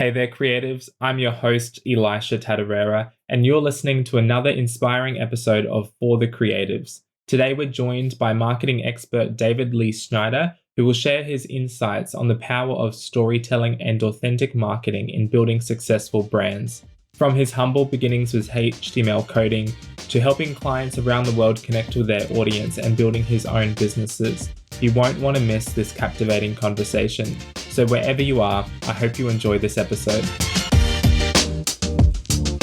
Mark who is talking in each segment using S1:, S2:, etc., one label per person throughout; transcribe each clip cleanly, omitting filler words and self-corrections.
S1: Hey there, creatives. I'm your host, Elisha Taderera, and you're listening to another inspiring episode of For the Creatives. Today, we're joined by marketing expert David Lee Schneider, who will share his insights on the power of storytelling and authentic marketing in building successful brands. From his humble beginnings with HTML coding to helping clients around the world connect with their audience and building his own businesses, you won't want to miss this captivating conversation. So wherever you are, I hope you enjoy this episode.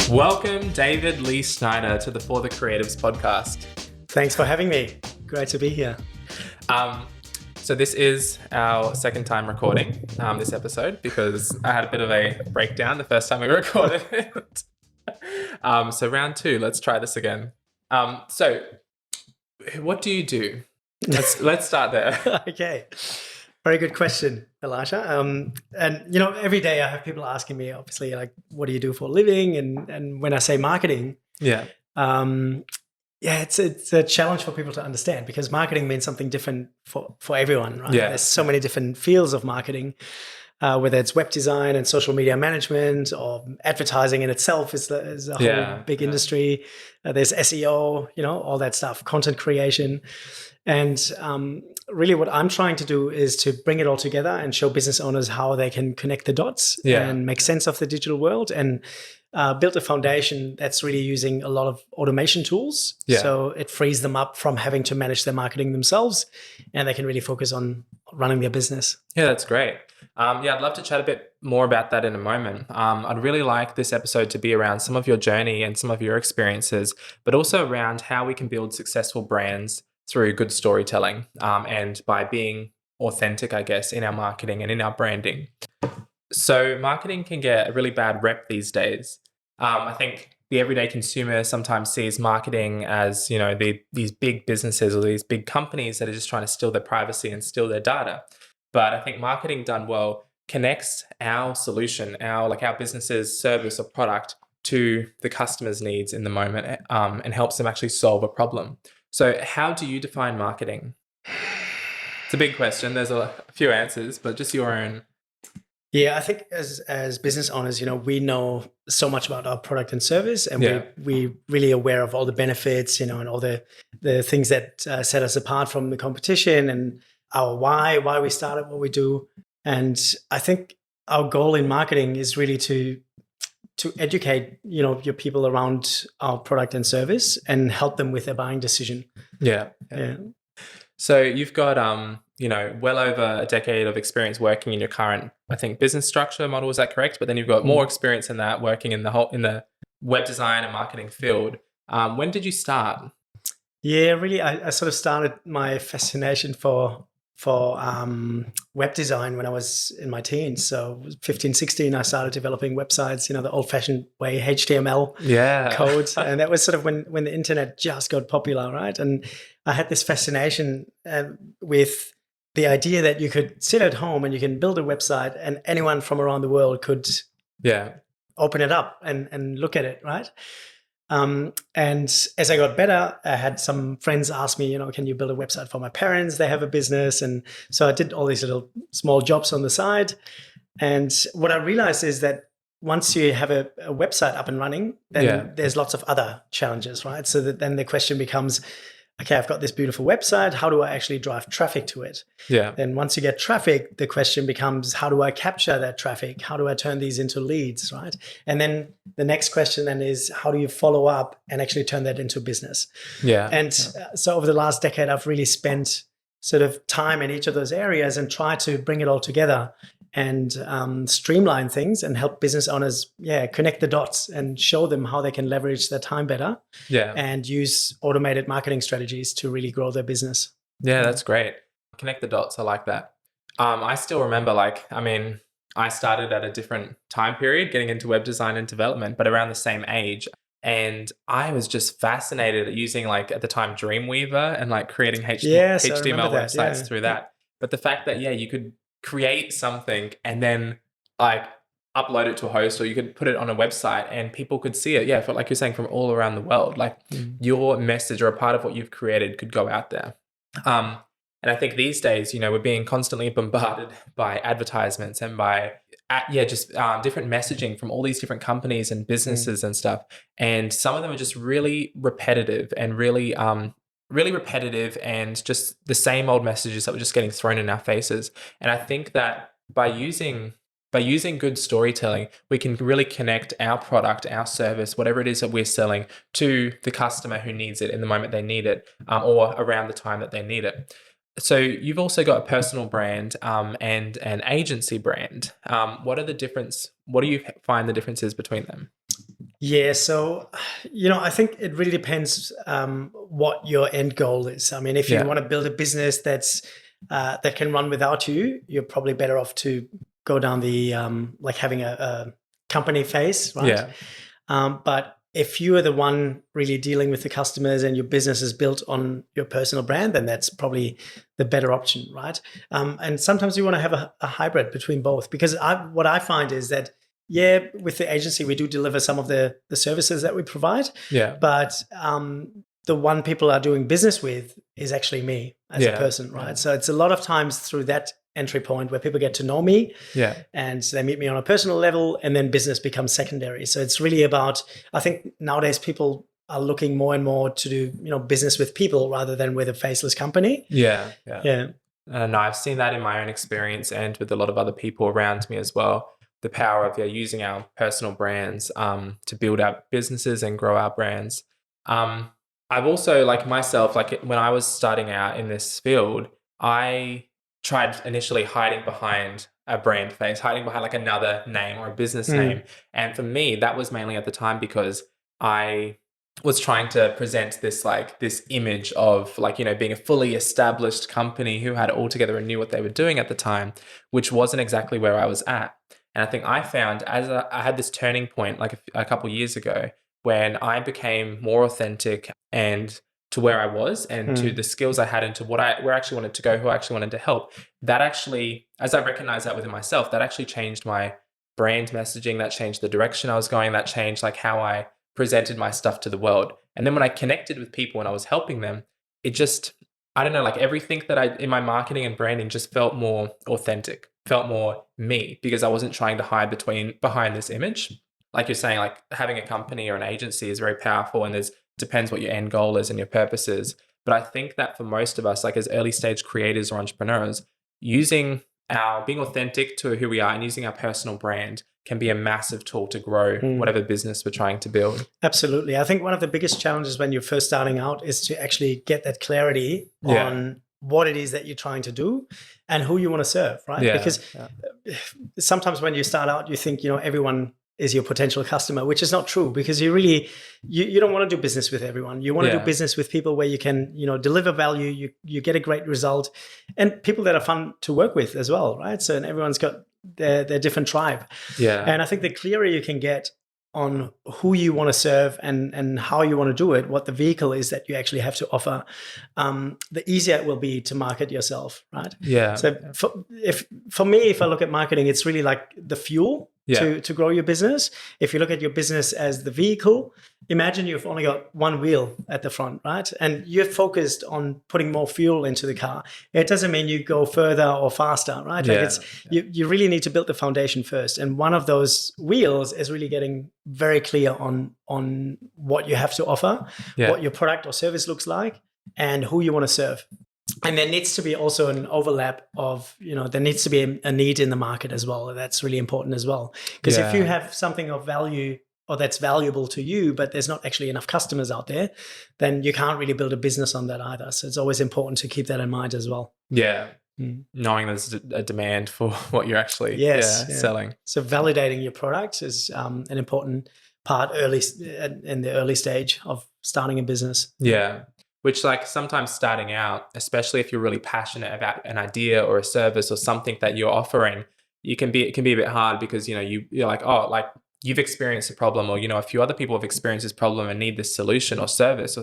S1: Welcome, David Lee Schneider, to the For the Creatives podcast.
S2: Thanks for having me. Great to be here.
S1: So this is our second time recording this episode because I had a bit of a breakdown the first time we recorded it. So round two, let's try this again. So what do you do? Let's start there.
S2: Okay. Very good question, Elisha. And every day I have people asking me, obviously, like, what do you do for a living? And when I say marketing, it's a challenge for people to understand because marketing means something different for everyone, right?
S1: Yeah.
S2: There's so many different fields of marketing, whether it's web design and social media management or advertising in itself is a whole big industry. There's SEO, all that stuff, content creation. And really what I'm trying to do is to bring it all together and show business owners how they can connect the dots and make sense of the digital world and build a foundation that's really using a lot of automation tools.
S1: Yeah.
S2: So it frees them up from having to manage their marketing themselves and they can really focus on running their business.
S1: Yeah, that's great. I'd love to chat a bit more about that in a moment. I'd really like this episode to be around some of your journey and some of your experiences, but also around how we can build successful brands through good storytelling and by being authentic, I guess, in our marketing and in our branding. So marketing can get a really bad rep these days. I think the everyday consumer sometimes sees marketing as, these big businesses or these big companies that are just trying to steal their privacy and steal their data. But I think marketing done well connects our solution, our business's service or product to the customer's needs in the moment and helps them actually solve a problem. So how do you define marketing? It's a big question. There's a few answers, but just your own.
S2: Yeah, I think as business owners, we know so much about our product and service, and we're really aware of all the benefits, and all the things that set us apart from the competition and our why we started what we do. And I think our goal in marketing is really to educate, your people around our product and service and help them with their buying decision.
S1: Yeah. So you've got, well over a decade of experience working in your current, I think, business structure model. Is that correct? But then you've got more experience in that working in the web design and marketing field. When did you start?
S2: Yeah, really, I sort of started my fascination for web design when I was in my teens. So 15, 16, I started developing websites, the old fashioned way, HTML code. And that was sort of when the internet just got popular, right? And I had this fascination with the idea that you could sit at home and you can build a website and anyone from around the world could open it up and look at it, right? And as I got better, I had some friends ask me, can you build a website for my parents? They have a business. And so I did all these little small jobs on the side. And what I realized is that once you have a website up and running, then there's lots of other challenges, right? So that then the question becomes, okay, I've got this beautiful website. How do I actually drive traffic to it? Yeah. Then once you get traffic, the question becomes, how do I capture that traffic? How do I turn these into leads, right? And then the next question then is, how do you follow up and actually turn that into business? Yeah. And so over the last decade, I've really spent sort of time in each of those areas and try to bring it all together and streamline things and help business owners, connect the dots and show them how they can leverage their time better and use automated marketing strategies to really grow their business.
S1: Yeah, that's great. Connect the dots. I like that. I still remember, I started at a different time period getting into web design and development, but around the same age. And I was just fascinated at using, at the time, Dreamweaver and creating HTML websites through that. But the fact that, you could create something and then upload it to a host, or you could put it on a website and people could see it. Yeah, like you're saying, from all around the world. Your message or a part of what you've created could go out there. And I think these days, we're being constantly bombarded by advertisements and by just different messaging from all these different companies and businesses and stuff. And some of them are just really repetitive and really repetitive and just the same old messages that were just getting thrown in our faces. And I think that by using good storytelling, we can really connect our product, our service, whatever it is that we're selling, to the customer who needs it in the moment they need it, or around the time that they need it. So you've also got a personal brand and an agency brand. What do you find the differences between them?
S2: Yeah, so I think it really depends what your end goal is. I mean, if you want to build a business that can run without you, you're probably better off to go down the like having a company face, right? But if you are the one really dealing with the customers and your business is built on your personal brand, then that's probably the better option, right? And sometimes you want to have a hybrid between both, because what I find is that, with the agency, we do deliver some of the services that we provide. But the one people are doing business with is actually me as a person, right? So it's a lot of times through that entry point where people get to know me and they meet me on a personal level, and then business becomes secondary. So it's really about, I think nowadays people are looking more and more to do, business with people rather than with a faceless company.
S1: No, I've seen that in my own experience and with a lot of other people around me as well. The power of using our personal brands to build our businesses and grow our brands. I've also, like myself, like when I was starting out in this field, I tried initially hiding behind a brand face, hiding behind like another name or a business name. And for me, that was mainly at the time because I was trying to present this image of being a fully established company who had it all together and knew what they were doing at the time, which wasn't exactly where I was at. And I think I found I had this turning point like a couple years ago when I became more authentic and to where I was and to the skills I had and to where I actually wanted to go, who I actually wanted to help. That actually, as I recognized that within myself, that actually changed my brand messaging, that changed the direction I was going, that changed like how I presented my stuff to the world. And then when I connected with people and I was helping them, it just, I don't know, like everything that in my marketing and branding just felt more authentic, felt more me, because I wasn't trying to hide behind this image. Like you're saying, like having a company or an agency is very powerful, and depends what your end goal is and your purpose is. But I think that for most of us, like as early stage creators or entrepreneurs, being authentic to who we are and using our personal brand can be a massive tool to grow whatever business we're trying to build.
S2: Absolutely. I think one of the biggest challenges when you're first starting out is to actually get that clarity on what it is that you're trying to do and who you want to serve, right? Because sometimes when you start out, you think, everyone is your potential customer, which is not true, because you really, you don't want to do business with everyone. You want to do business with people where you can, deliver value, you get a great result, and people that are fun to work with as well, right? So, and everyone's got their different tribe. And I think the clearer you can get on who you want to serve and how you want to do it, what the vehicle is that you actually have to offer, the easier it will be to market yourself, right? So for me, if I look at marketing, it's really like the fuel to grow your business. If you look at your business as the vehicle, imagine you've only got one wheel at the front, right? And you're focused on putting more fuel into the car. It doesn't mean you go further or faster, right? You really need to build the foundation first. And one of those wheels is really getting very clear on what you have to offer, what your product or service looks like, and who you want to serve. And there needs to be also an overlap of, there needs to be a need in the market as well. That's really important as well. Because if you have something of value or that's valuable to you, but there's not actually enough customers out there, then you can't really build a business on that either. So it's always important to keep that in mind as well.
S1: Knowing there's a demand for what you're actually selling. So
S2: validating your product is an important part in the early stage of starting a business.
S1: Which sometimes starting out, especially if you're really passionate about an idea or a service or something that you're offering, it can be a bit hard because, you're like, oh, like you've experienced a problem, or, a few other people have experienced this problem and need this solution or service,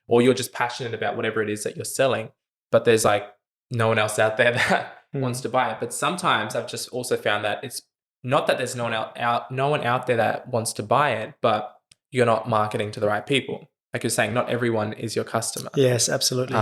S1: or you're just passionate about whatever it is that you're selling, but there's no one else out there that wants to buy it. But sometimes I've just also found that it's not that there's no one out there that wants to buy it, but you're not marketing to the right people. Like you're saying, not everyone is your customer.
S2: Yes, absolutely.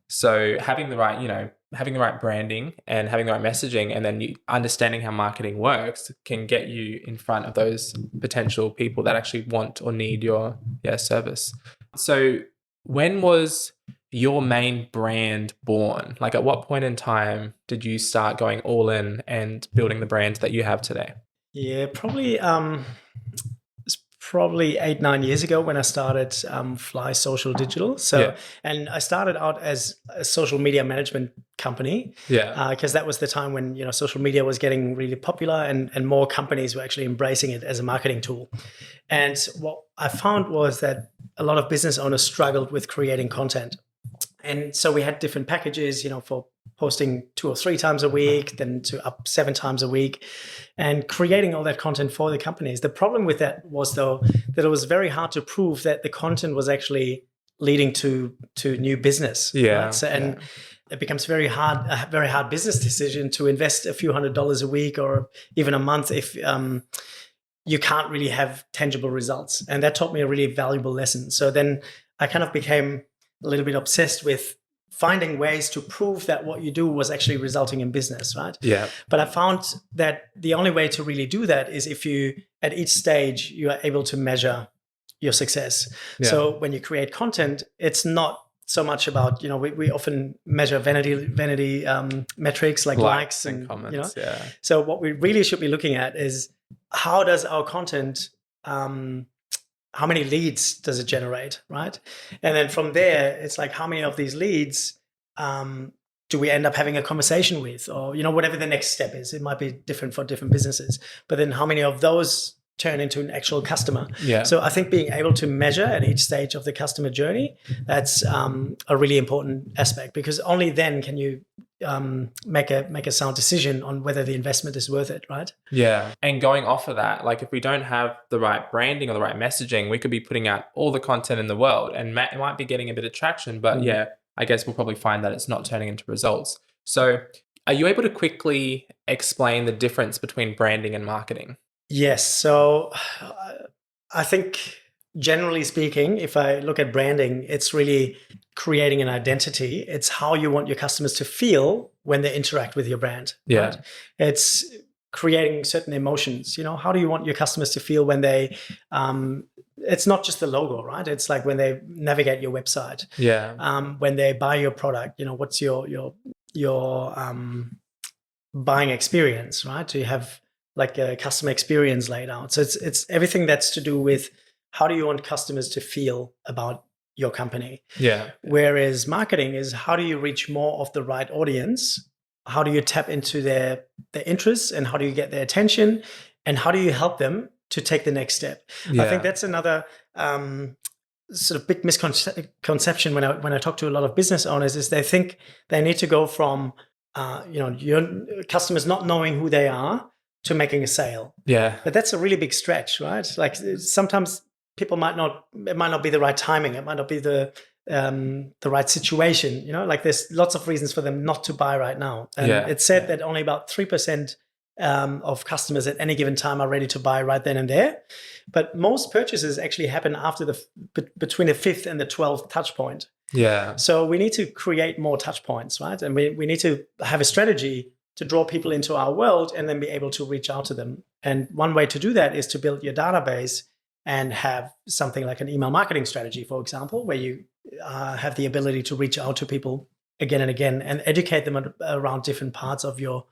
S1: So having the right, having the right branding and having the right messaging, and then you understanding how marketing works can get you in front of those potential people that actually want or need your service. So when was your main brand born? Like, at what point in time did you start going all in and building the brand that you have today?
S2: Yeah, probably it's probably 8-9 years ago when I started Fly Social Digital. So,
S1: Yeah.
S2: and I started out as a social media management company.
S1: Yeah.
S2: Because that was the time when social media was getting really popular, and more companies were actually embracing it as a marketing tool. And what I found was that a lot of business owners struggled with creating content. And so we had different packages, for posting 2 or 3 times a week, then to up 7 times a week, and creating all that content for the companies. The problem with that was, though, that it was very hard to prove that the content was actually leading to new business.
S1: Yeah.
S2: Right? So, and it becomes a very hard business decision to invest a few $100s a week or even a month if you can't really have tangible results. And that taught me a really valuable lesson. So then I kind of became a little bit obsessed with finding ways to prove that what you do was actually resulting in business, right?
S1: Yeah.
S2: But I found that the only way to really do that is if you, at each stage, you are able to measure your success.
S1: Yeah.
S2: So when you create content, it's not so much about, we often measure vanity metrics like likes and
S1: comments. Yeah.
S2: So what we really should be looking at is, how does our content how many leads does it generate, right? And then from there, it's like, how many of these leads do we end up having a conversation with, or whatever the next step is. It might be different for different businesses, but then how many of those turn into an actual customer?
S1: Yeah.
S2: So I think being able to measure at each stage of the customer journey, that's a really important aspect, because only then can you make a sound decision on whether the investment is worth it, right?
S1: Yeah. And going off of that, like, if we don't have the right branding or the right messaging, we could be putting out all the content in the world and it might be getting a bit of traction, but I guess we'll probably find that it's not turning into results. So are you able to quickly explain the difference between branding and marketing?
S2: Yes. So I think, generally speaking, if I look at branding, it's really creating an identity. It's how you want your customers to feel when they interact with your brand.
S1: Yeah.
S2: Right? It's creating certain emotions. How do you want your customers to feel when they it's not just the logo, right? It's like when they navigate your website.
S1: Yeah.
S2: When they buy your product, what's your buying experience, right? Do you have like a customer experience laid out? So it's everything that's to do with, how do you want customers to feel about your company?
S1: Yeah.
S2: Whereas marketing is, how do you reach more of the right audience? How do you tap into their interests, and how do you get their attention, and how do you help them to take the next step?
S1: Yeah.
S2: I think that's another sort of big misconception when I talk to a lot of business owners, is they think they need to go from your customers not knowing who they are to making a sale.
S1: Yeah.
S2: But that's a really big stretch, right? Like, sometimes it might not be the right timing. It might not be the right situation. Like, there's lots of reasons for them not to buy right now. And it's said that only about 3% of customers at any given time are ready to buy right then and there. But most purchases actually happen after between the 5th and the 12th touch point.
S1: Yeah.
S2: So we need to create more touch points, right? And we need to have a strategy to draw people into our world and then be able to reach out to them. And one way to do that is to build your database and have something like an email marketing strategy, for example, where you have the ability to reach out to people again and again and educate them around different parts of your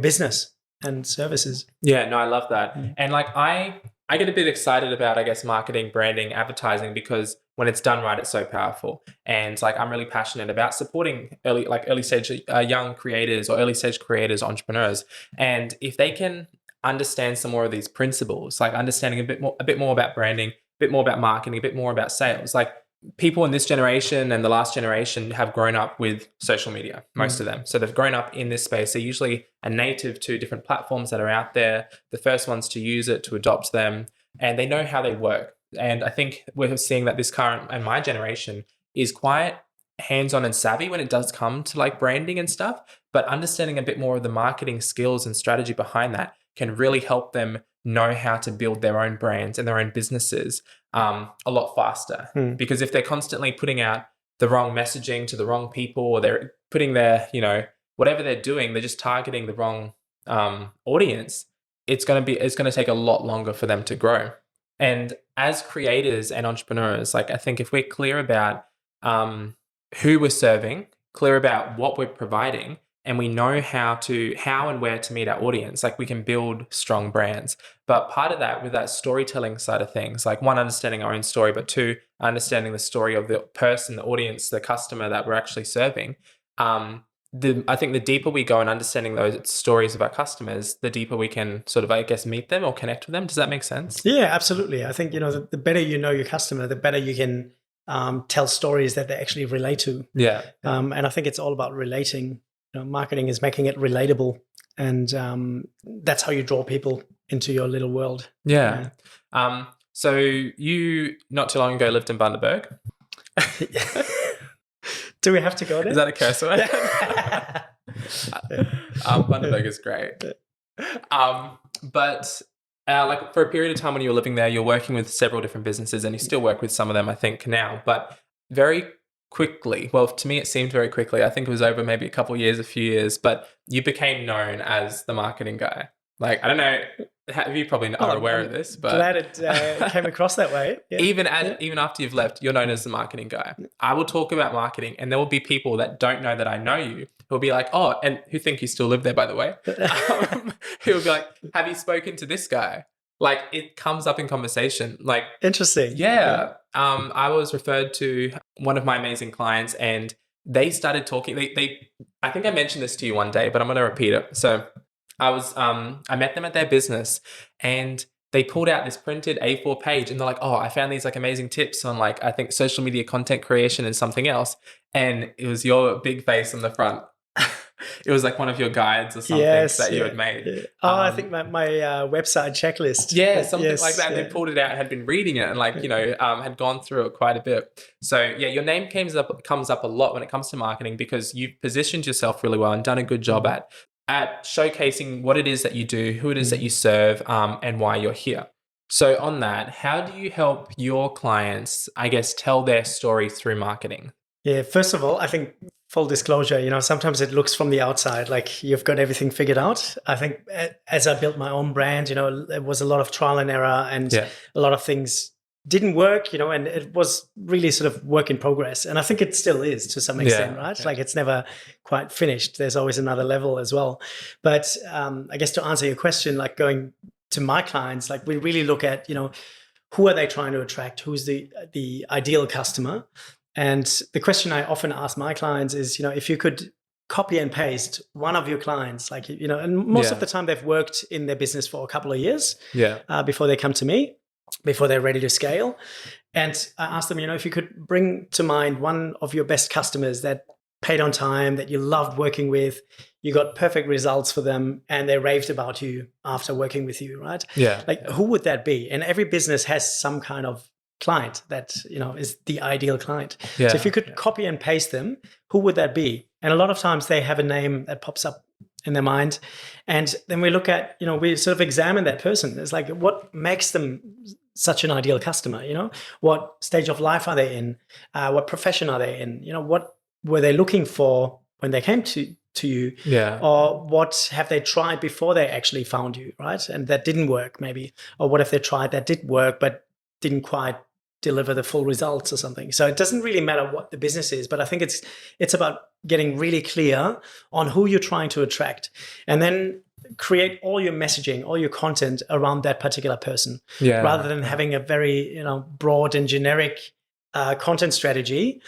S2: business and services.
S1: Yeah, no, I love that. And like, I get a bit excited about, I guess, marketing, branding, advertising, because when it's done right, it's so powerful. And like, I'm really passionate about supporting early stage young creators or early stage creators, entrepreneurs. And if they can understand some more of these principles, like understanding a bit more about branding, a bit more about marketing, a bit more about sales, like, people in this generation and the last generation have grown up with social media, most of them. So they've grown up in this space. They're usually a native to different platforms that are out there, the first ones to use it, to adopt them, and they know how they work. And I think we're seeing that this current and my generation is quite hands-on and savvy when it does come to like branding and stuff, but understanding a bit more of the marketing skills and strategy behind that can really help them know how to build their own brands and their own businesses a lot faster. Because if they're constantly putting out the wrong messaging to the wrong people, or they're putting their whatever they're doing, they're just targeting the wrong audience, it's going to take a lot longer for them to grow. And as creators and entrepreneurs, like I think if we're clear about who we're serving, clear about what we're providing, and we know how and where to meet our audience, like we can build strong brands. But part of that, with that storytelling side of things, like one, understanding our own story, but two, understanding the story of the person, the audience, the customer that we're actually serving. I think the deeper we go in understanding those stories of our customers, the deeper we can sort of, I guess, meet them or connect with them. Does that make sense?
S2: Yeah, absolutely. I think, the better you know your customer, the better you can tell stories that they actually relate to.
S1: Yeah.
S2: And I think it's all about relating. Marketing is making it relatable, and that's how you draw people into your little world.
S1: Yeah. So you, not too long ago, lived in Bundaberg.
S2: Do we have to go there?
S1: Is that a curse word? Bundaberg is great. But like for a period of time when you were living there, you're working with several different businesses, and you still work with some of them, I think, now. But very quickly, well, to me, it seemed very quickly. I think it was over maybe a couple of years, a few years, but you became known as the marketing guy. Like, I don't know, you probably are aware of this, but
S2: glad it came across that way. Yeah.
S1: Even after you've left, you're known as the marketing guy. I will talk about marketing, and there will be people that don't know that I know you who will be like, oh, and who think you still live there, by the way, who will be like, have you spoken to this guy? Like, it comes up in conversation. Like,
S2: interesting.
S1: Yeah. I was referred to one of my amazing clients, and they started talking. I think I mentioned this to you one day, but I'm going to repeat it. So I met them at their business, and they pulled out this printed A4 page, and they're like, oh, I found these like amazing tips on like, I think social media content creation and something else. And it was your big face on the front. It was like one of your guides or something that you had made.
S2: Yeah. Oh, I think my website checklist.
S1: Yeah, something like that. Yeah. They pulled it out and had been reading it, and like, had gone through it quite a bit. So yeah, your name comes up a lot when it comes to marketing, because you've positioned yourself really well and done a good job at showcasing what it is that you do, who it is that you serve, and why you're here. So on that, how do you help your clients, I guess, tell their story through marketing?
S2: Yeah, first of all, I think full disclosure, sometimes it looks from the outside like you've got everything figured out. I think as I built my own brand, there was a lot of trial and error, and a lot of things didn't work, and it was really sort of work in progress. And I think it still is to some extent, right? Like, it's never quite finished. There's always another level as well. But I guess to answer your question, like going to my clients, like we really look at, who are they trying to attract? Who's the ideal customer? And the question I often ask my clients is, if you could copy and paste one of your clients, like, and most of the time they've worked in their business for a couple of years before they come to me, before they're ready to scale. And I ask them, if you could bring to mind one of your best customers that paid on time, that you loved working with, you got perfect results for them, and they raved about you after working with you, right?
S1: Yeah.
S2: Like, who would that be? And every business has some kind of client that is the ideal client. So if you could copy and paste them, who would that be? And a lot of times they have a name that pops up in their mind, and then we look at, we sort of examine that person. It's like, what makes them such an ideal customer? What stage of life are they in? What profession are they in? What were they looking for when they came to you? Or what have they tried before they actually found you, right? And that didn't work, maybe. Or what have they tried that did work but didn't quite deliver the full results or something? So it doesn't really matter what the business is, but I think it's about getting really clear on who you're trying to attract, and then create all your messaging, all your content around that particular person, rather than having a very broad and generic content strategy.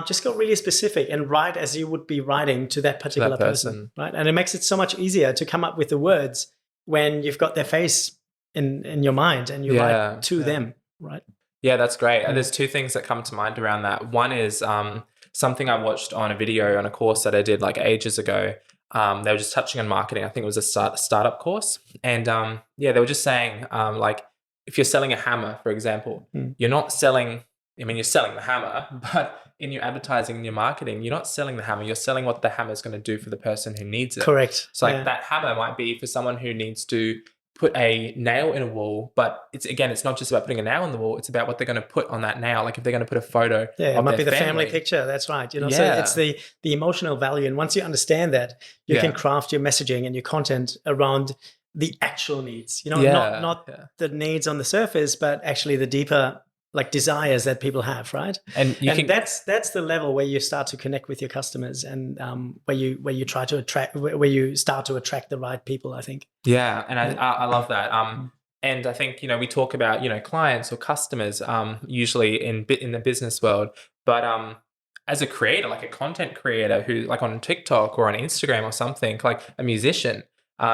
S2: Just go really specific and write as you would be writing to that particular person, right? And it makes it so much easier to come up with the words when you've got their face in your mind and you write to them, right?
S1: Yeah, that's great. And there's two things that come to mind around that. One is something I watched on a video on a course that I did like ages ago. They were just touching on marketing. I think it was a startup course. And they were just saying, like, if you're selling a hammer, for example, you're not selling, you're selling the hammer, but in your advertising and your marketing, you're not selling the hammer, you're selling what the hammer is going to do for the person who needs it.
S2: Correct.
S1: So like that hammer might be for someone who needs to put a nail in a wall, but it's not just about putting a nail in the wall, it's about what they're going to put on that nail. Like if they're going to put a photo
S2: Yeah, it
S1: of
S2: might
S1: their
S2: be the family
S1: family.
S2: picture. That's right. So it's
S1: Yeah.
S2: the emotional value. And once you understand that, you can craft your messaging and your content around the actual needs, not the needs on the surface, but actually the deeper like desires that people have, right?
S1: And
S2: that's the level where you start to connect with your customers, and where you try to attract, where you start to attract the right people, I think.
S1: Yeah, and I love that. And I think we talk about clients or customers usually in the business world, but as a creator, like a content creator who like on TikTok or on Instagram or something, like a musician,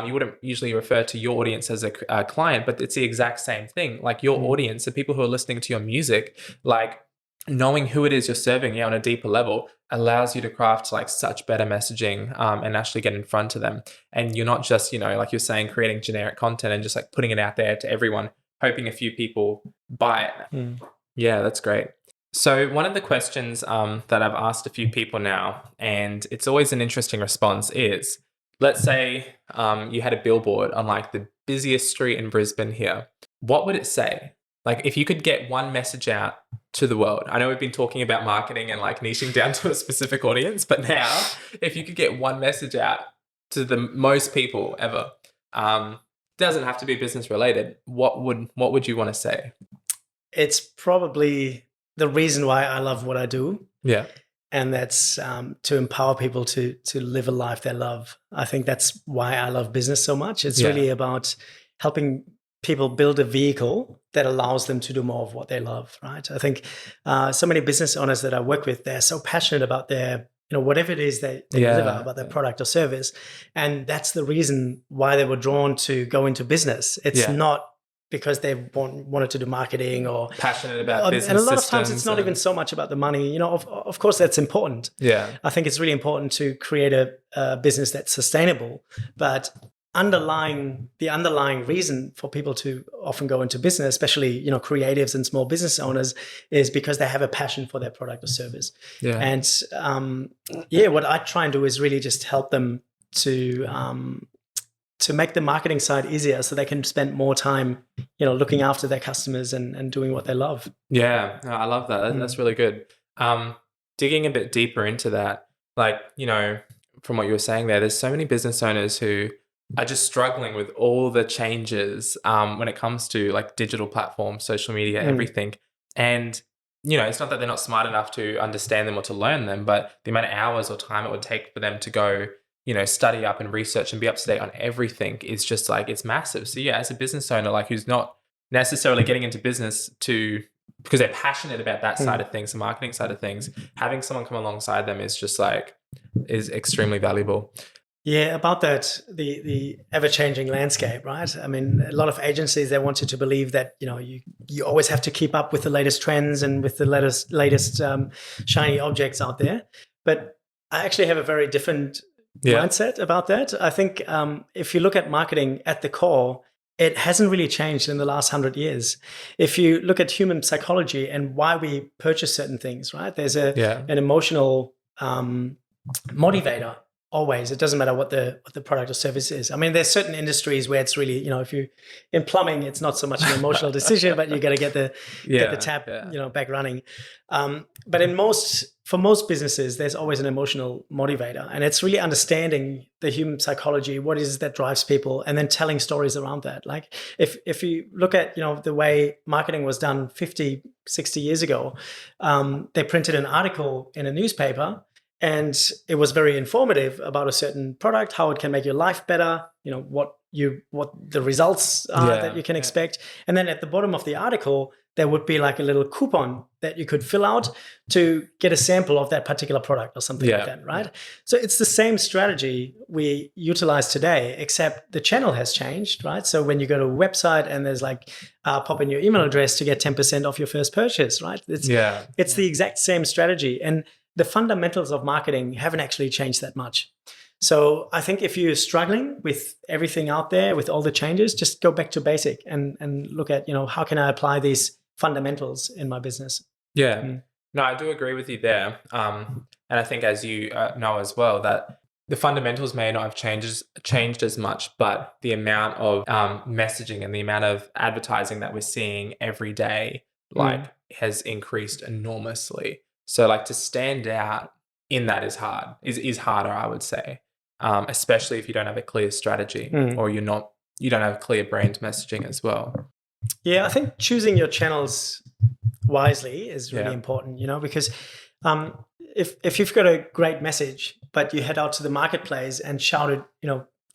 S1: you wouldn't usually refer to your audience as a client, but it's the exact same thing. Like your audience, the people who are listening to your music, like knowing who it is you're serving on a deeper level allows you to craft like such better messaging and actually get in front of them. And you're not just, like you're saying, creating generic content and just like putting it out there to everyone, hoping a few people buy it. Yeah, that's great. So one of the questions that I've asked a few people now, and it's always an interesting response, is let's say you had a billboard on like the busiest street in Brisbane here. What would it say? Like if you could get one message out to the world. I know we've been talking about marketing and like niching down to a specific audience, but now if you could get one message out to the most people ever, doesn't have to be business related, what would you want to say?
S2: It's probably the reason why I love what I do.
S1: Yeah.
S2: And that's to empower people to live a life they love. I think that's why I love business so much. It's really about helping people build a vehicle that allows them to do more of what they love, right? I think so many business owners that I work with, they're so passionate about their, whatever it is they deliver, about their product or service. And that's the reason why they were drawn to go into business. It's not because they wanted to do marketing or
S1: passionate about business.
S2: And a lot of times it's not even so much about the money. Of course that's important.
S1: Yeah.
S2: I think it's really important to create a business that's sustainable, but the underlying reason for people to often go into business, especially creatives and small business owners, is because they have a passion for their product or service. Yeah. And what I try and do is really just help them to make the marketing side easier, so they can spend more time, looking after their customers and doing what they love.
S1: Yeah, no, I love that. That's really good. Digging a bit deeper into that, like from what you were saying there's so many business owners who are just struggling with all the changes when it comes to like digital platforms, social media, everything. And, it's not that they're not smart enough to understand them or to learn them, but the amount of hours or time it would take for them to go, study up and research and be up to date on everything is just like, it's massive. So yeah, as a business owner, like who's not necessarily getting into business because they're passionate about that side of things, the marketing side of things, having someone come alongside them is just like, is extremely valuable.
S2: Yeah, about that, the ever-changing landscape, right? I mean, a lot of agencies, they want you to believe that, you always have to keep up with the latest trends and with the latest shiny objects out there. But I actually have a very different mindset about that. I think if you look at marketing at the core, it hasn't really changed in the last 100 years. If you look at human psychology and why we purchase certain things, right? There's an emotional motivator. Always. It doesn't matter what the product or service is. I mean, there's certain industries where it's really, if you in plumbing, it's not so much an emotional decision, but you got to get the tap, back running. But for most businesses, there's always an emotional motivator, and it's really understanding the human psychology, what is it that drives people, and then telling stories around that. Like if you look at, the way marketing was done 50, 60 years ago, they printed an article in a newspaper, and it was very informative about a certain product, how it can make your life better, what the results are that you can expect. And then at the bottom of the article, there would be like a little coupon that you could fill out to get a sample of that particular product or something like that, right? So it's the same strategy we utilize today, except the channel has changed, right? So when you go to a website and there's like, pop in your email address to get 10% off your first purchase, right? It's the exact same strategy. And the fundamentals of marketing haven't actually changed that much. So I think if you're struggling with everything out there, with all the changes, just go back to basic and look at, how can I apply these fundamentals in my business?
S1: Yeah. No, I do agree with you there. And I think as you know as well, that the fundamentals may not have changed as much, but the amount of messaging and the amount of advertising that we're seeing every day, like, has increased enormously. So, like, to stand out in that is harder, I would say, especially if you don't have a clear strategy or you don't have clear brand messaging as well.
S2: Yeah, I think choosing your channels wisely is really important, because if you've got a great message, but you head out to the marketplace and shout it,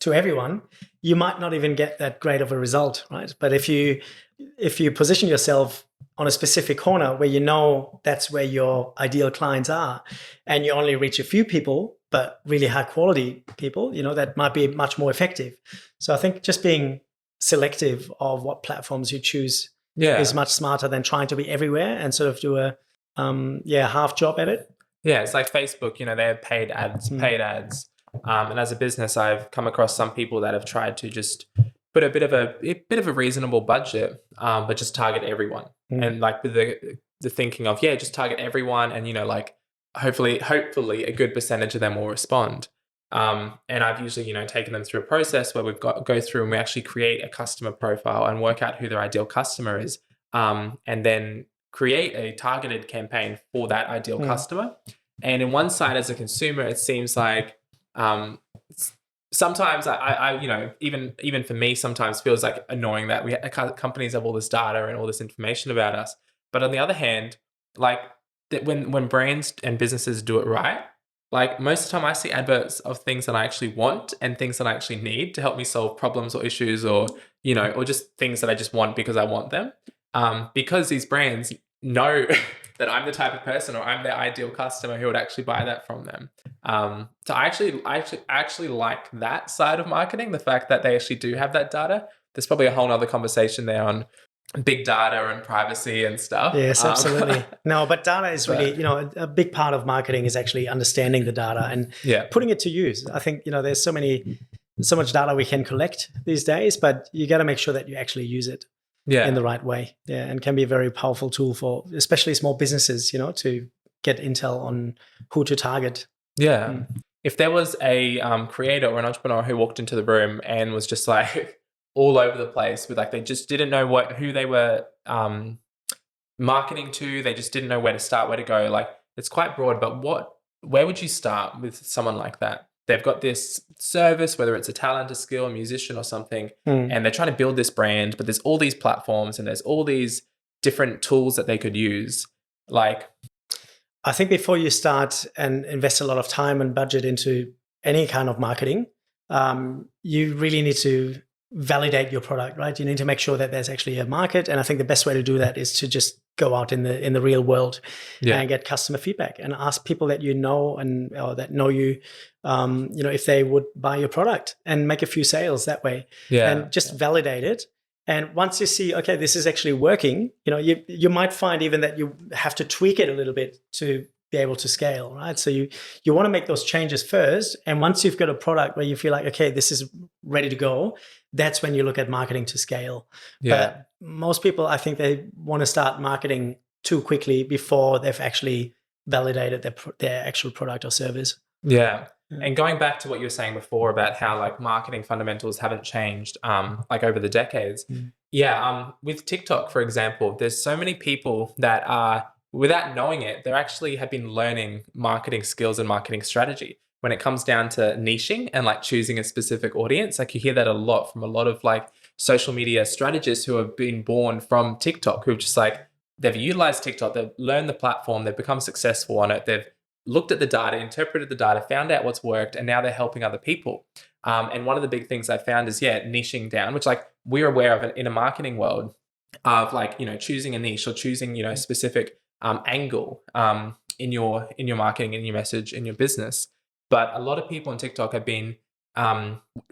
S2: to everyone, you might not even get that great of a result, right? But if you position yourself on a specific corner where that's where your ideal clients are, and you only reach a few people, but really high quality people, that might be much more effective. So I think just being selective of what platforms you choose is much smarter than trying to be everywhere and sort of do a half job at it.
S1: Yeah, it's like Facebook, they have paid ads. And as a business, I've come across some people that have tried to just put a bit of a reasonable budget, but just target everyone. And like with the thinking of, just target everyone, and like hopefully a good percentage of them will respond. And I've usually, taken them through a process where we've go through and we actually create a customer profile and work out who their ideal customer is, and then create a targeted campaign for that ideal customer. And in one side, as a consumer, it seems like sometimes I even for me, sometimes feels like annoying that companies have all this data and all this information about us. But on the other hand, like that when brands and businesses do it right, like most of the time I see adverts of things that I actually want and things that I actually need to help me solve problems or issues, or or just things that I just want because I want them. Because these brands know that I'm the type of person, or I'm their ideal customer who would actually buy that from them. So I actually like that side of marketing, the fact that they actually do have that data. There's probably a whole nother conversation there on big data and privacy and stuff.
S2: Yes, absolutely. No, but data is really, a big part of marketing is actually understanding the data and putting it to use. I think, there's so much data we can collect these days, but you got to make sure that you actually use it in the right way. Yeah, and can be a very powerful tool for especially small businesses, to get intel on who to target.
S1: Yeah. If there was a creator or an entrepreneur who walked into the room and was just like all over the place with, like, they just didn't know who they were marketing to, they just didn't know where to start, where to go. Like, it's quite broad, but where would you start with someone like that? They've got this service, whether it's a talent, a skill, a musician or something, and they're trying to build this brand, but there's all these platforms and there's all these different tools that they could use. Like,
S2: I think before you start and invest a lot of time and budget into any kind of marketing, you really need to validate your product, right? You need to make sure that there's actually a market. And I think the best way to do that is to just go out in the real world and get customer feedback and ask people that or that know you, if they would buy your product, and make a few sales that way. And just validate it. And once you see, okay, this is actually working, you might find even that you have to tweak it a little bit to be able to scale, right? So you want to make those changes first. And once you've got a product where you feel like, okay, this is ready to go, that's when you look at marketing to scale. But most people, I think they want to start marketing too quickly before they've actually validated their actual product or service.
S1: Yeah. And going back to what you were saying before about how, like, marketing fundamentals haven't changed like over the decades. With TikTok, for example, there's so many people that are, without knowing it, they actually have been learning marketing skills and marketing strategy when it comes down to niching and, like, choosing a specific audience. Like, you hear that a lot from a lot of, like, social media strategists who have been born from TikTok, who've just, like, they've utilized TikTok, they've learned the platform, they've become successful on it, they've looked at the data, interpreted the data, found out what's worked, and now they're helping other people. And one of the big things I found is, niching down, which, like, we're aware of it in a marketing world of, like, choosing a niche or choosing, a specific angle in your marketing, in your message, in your business. But a lot of people on TikTok have been,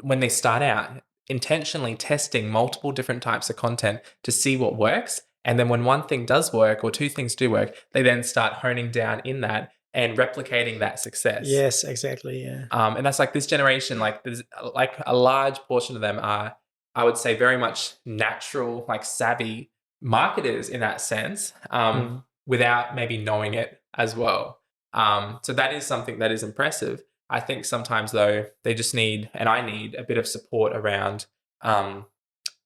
S1: when they start out, intentionally testing multiple different types of content to see what works. And then when one thing does work or two things do work, they then start honing down in that and replicating that success.
S2: Yes, exactly. Yeah.
S1: And that's, like, this generation, like, there's, like, a large portion of them are, I would say, very much natural, like, savvy marketers in that sense, without maybe knowing it as well. So that is something that is impressive. I think sometimes though they just need, and I need a bit of support around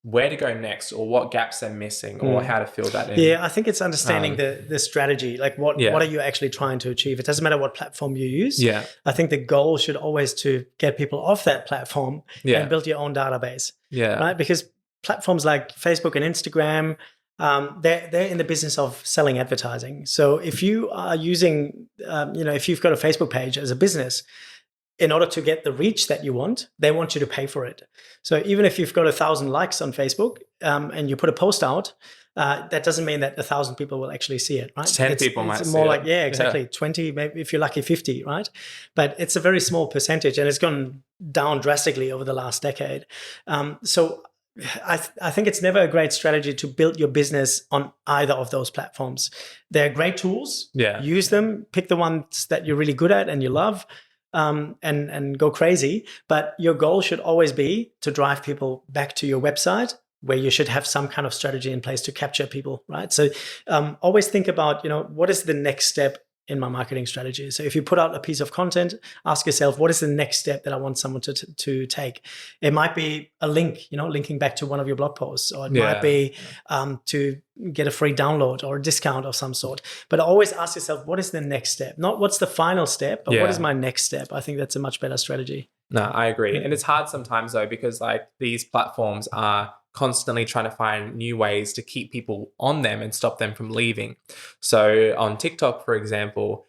S1: where to go next, or what gaps they're missing, or how to fill that in.
S2: Yeah, I think it's understanding the strategy. Like what are you actually trying to achieve? It doesn't matter what platform you use.
S1: Yeah.
S2: I think the goal should always to get people off that platform and build your own database.
S1: Yeah.
S2: Right? Because platforms like Facebook and Instagram, they're in the business of selling advertising. So if you are using, if you've got a Facebook page as a business, in order to get the reach that you want, they want you to pay for it. So even if you've got 1,000 likes on Facebook and you put a post out, that doesn't mean that 1,000 people will actually see it, right?
S1: 10 people might see it.
S2: More like, exactly. 20, maybe if you're lucky, 50, right? But it's a very small percentage, and it's gone down drastically over the last decade. So I think it's never a great strategy to build your business on either of those platforms. They're great tools.
S1: Yeah.
S2: Use them. Pick the ones that you're really good at and you love. And go crazy. But your goal should always be to drive people back to your website, where you should have some kind of strategy in place to capture people, right? So always think about, what is the next step in my marketing strategy? So if you put out a piece of content, ask yourself, what is the next step that I want someone to take? It might be a link, linking back to one of your blog posts, or it might be to get a free download or a discount of some sort. But always ask yourself, what is the next step? Not what's the final step, but what is my next step? I think that's a much better strategy.
S1: No, I agree. And it's hard sometimes though, because like these platforms are constantly trying to find new ways to keep people on them and stop them from leaving. So on TikTok, for example,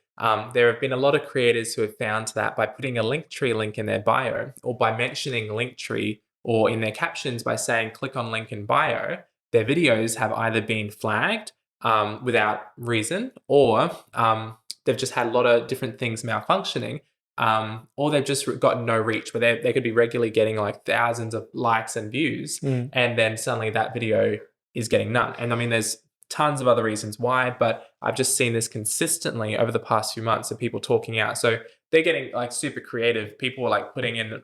S1: there have been a lot of creators who have found that by putting a Linktree link in their bio, or by mentioning Linktree, or in their captions by saying click on link in bio, their videos have either been flagged without reason, or they've just had a lot of different things malfunctioning. Or they've just gotten no reach, where they could be regularly getting like thousands of likes and views, and then suddenly that video is getting none. And I mean, there's tons of other reasons why, but I've just seen this consistently over the past few months of people talking out. So they're getting like super creative. People are like putting in,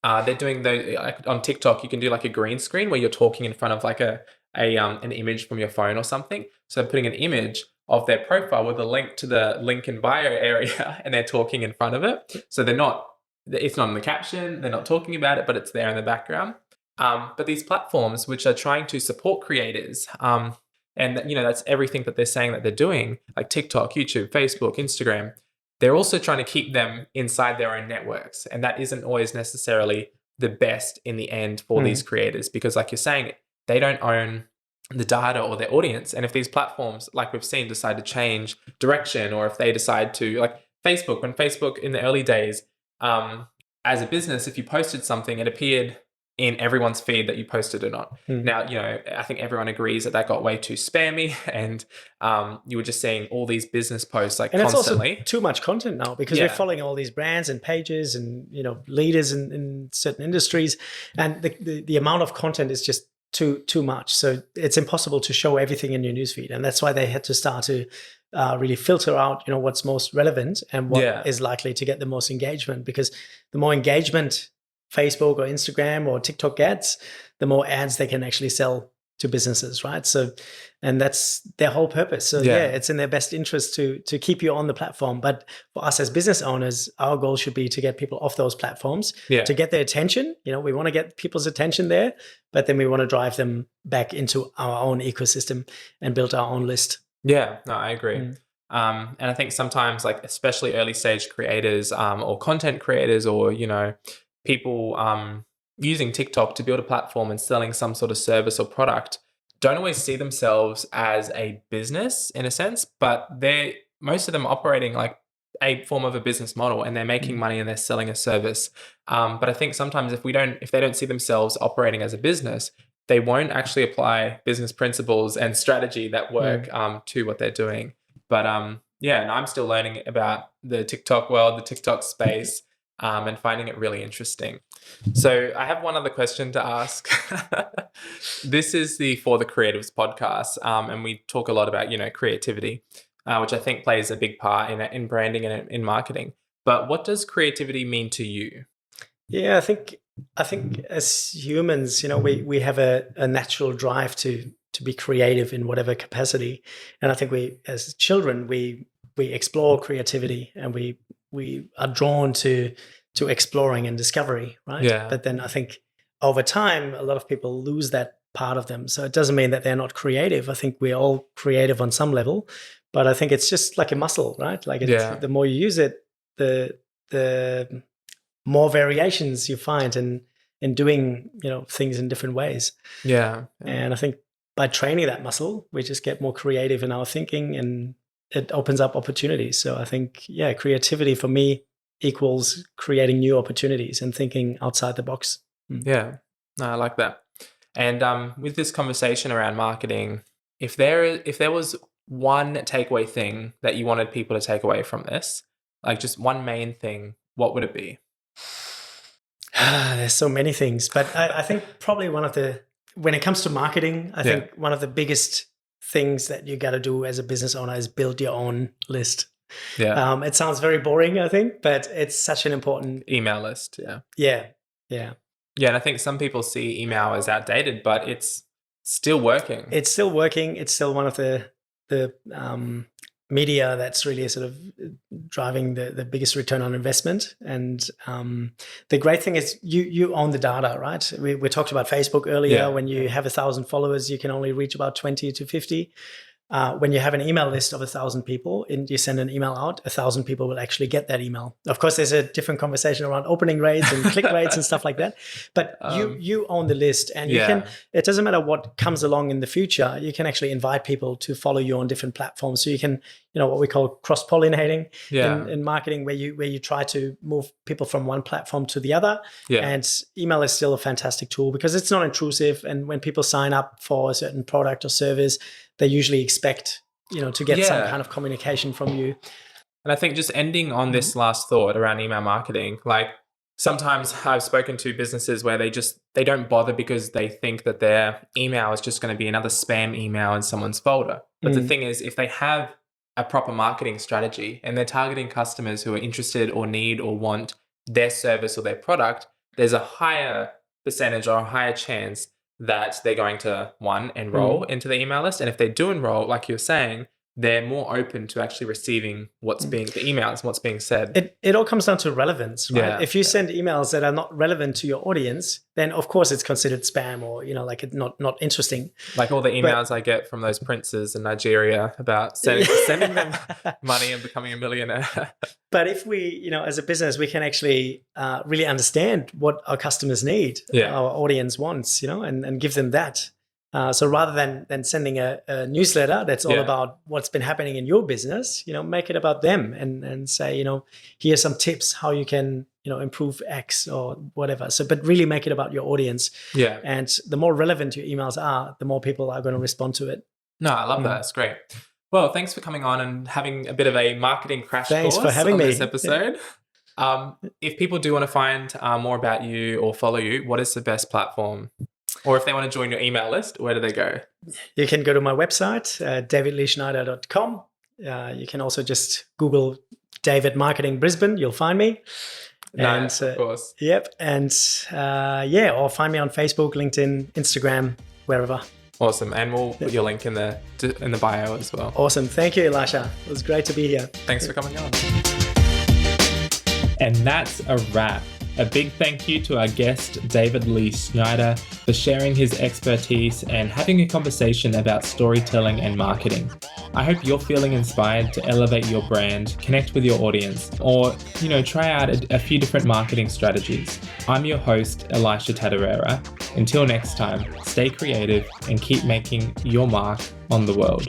S1: they're doing like on TikTok, you can do like a green screen where you're talking in front of like an image from your phone or something. So they're putting an image of their profile with a link to the link in bio area, and they're talking in front of it. So it's not in the caption, they're not talking about it, but it's there in the background. But these platforms, which are trying to support creators, and that's everything that they're saying that they're doing, like TikTok, YouTube, Facebook, Instagram, they're also trying to keep them inside their own networks. And that isn't always necessarily the best in the end for these creators, because like you're saying, they don't own the data or their audience. And if these platforms, like we've seen, decide to change direction, or if they decide to, like Facebook, when Facebook in the early days, as a business, if you posted something, it appeared in everyone's feed that you posted or not. Now, I think everyone agrees that got way too spammy, and you were just seeing all these business posts like constantly.
S2: It's also too much content now, because we're following all these brands and pages and leaders in certain industries, and the amount of content is just too much. So it's impossible to show everything in your newsfeed, and that's why they had to start to really filter out what's most relevant and what is likely to get the most engagement, because the more engagement Facebook or Instagram or TikTok gets, the more ads they can actually sell to businesses, right? So, and that's their whole purpose. So it's in their best interest to keep you on the platform. But for us as business owners, our goal should be to get people off those platforms, to get their attention. We want to get people's attention there, but then we want to drive them back into our own ecosystem and build our own list.
S1: Yeah, no, I agree. And I think sometimes, like especially early stage creators, or content creators, or people using TikTok to build a platform and selling some sort of service or product, don't always see themselves as a business in a sense, but most of them operating like a form of a business model, and they're making money and they're selling a service. But I think sometimes if they don't see themselves operating as a business, they won't actually apply business principles and strategy that work to what they're doing. But and I'm still learning about the TikTok world, the TikTok space, and finding it really interesting. So I have one other question to ask. This is the For the Creatives podcast, and we talk a lot about creativity, which I think plays a big part in branding and in marketing. But what does creativity mean to you?
S2: Yeah, I think as humans, we have a natural drive to be creative in whatever capacity, and I think we as children we explore creativity, and we we are drawn to exploring and discovery, right?
S1: Yeah.
S2: But then I think over time, a lot of people lose that part of them. So it doesn't mean that they're not creative. I think we're all creative on some level, but I think it's just like a muscle, right? Like the more you use it, the more variations you find in doing, things in different ways.
S1: Yeah.
S2: And I think by training that muscle, we just get more creative in our thinking, and it opens up opportunities. So I think, creativity for me equals creating new opportunities and thinking outside the box.
S1: Yeah, no, I like that. And with this conversation around marketing, if there was one takeaway thing that you wanted people to take away from this, like just one main thing, what would it be?
S2: There's so many things, but I think probably when it comes to marketing, I think one of the biggest things that you got to do as a business owner is build your own list.
S1: Yeah.
S2: It sounds very boring, I think, but it's such an important
S1: email list.
S2: Yeah.
S1: Yeah, and I think some people see email as outdated, but it's still working.
S2: It's still working. It's still one of the media that's really sort of driving the biggest return on investment. And the great thing is you own the data, right? We talked about Facebook earlier.
S1: Yeah.
S2: When you have 1,000 followers, you can only reach about 20 to 50. When you have an email list of 1,000 people and you send an email out, 1,000 people will actually get that email. Of course, there's a different conversation around opening rates and click rates and stuff like that. But you own the list, and you can. It doesn't matter what comes along in the future. You can actually invite people to follow you on different platforms. So you can, what we call cross-pollinating in marketing, where you try to move people from one platform to the other.
S1: Yeah.
S2: And email is still a fantastic tool because it's not intrusive. And when people sign up for a certain product or service, they usually expect, to get some kind of communication from you.
S1: And I think just ending on this last thought around email marketing, like sometimes I've spoken to businesses where they don't bother because they think that their email is just going to be another spam email in someone's folder. But the thing is, if they have a proper marketing strategy and they're targeting customers who are interested or need or want their service or their product, there's a higher percentage or a higher chance that they're going to, one, enroll into the email list. And if they do enroll, like you're saying, they're more open to actually receiving what's being the emails, what's being said.
S2: It all comes down to relevance, right?
S1: Yeah.
S2: If you send emails that are not relevant to your audience, then of course it's considered spam or, like it's not interesting.
S1: Like all the emails I get from those princes in Nigeria about sending them money and becoming a millionaire.
S2: But if we, as a business, we can actually really understand what our customers need, our audience wants, and give them that. So rather than sending a newsletter that's all about what's been happening in your business, make it about them and say, here's some tips how you can, improve X or whatever. So, but really make it about your audience.
S1: Yeah.
S2: And the more relevant your emails are, the more people are going to respond to it.
S1: No, I love that. That's great. Well, thanks for coming on and having a bit of a marketing crash course
S2: for having me.
S1: This episode. If people do want to find more about you or follow you, what is the best platform? Or if they want to join your email list, where do they go?
S2: You can go to my website, davidleeschneider.com. You can also just Google David Marketing Brisbane. You'll find me.
S1: Nice, of course.
S2: Yep. And or find me on Facebook, LinkedIn, Instagram, wherever.
S1: Awesome. And we'll put your link in the bio as well.
S2: Awesome. Thank you, Elisha. It was great to be here.
S1: Thanks for coming on. And that's a wrap. A big thank you to our guest, David Lee Schneider, for sharing his expertise and having a conversation about storytelling and marketing. I hope you're feeling inspired to elevate your brand, connect with your audience, or, try out a few different marketing strategies. I'm your host, Elisha Taderera. Until next time, stay creative and keep making your mark on the world.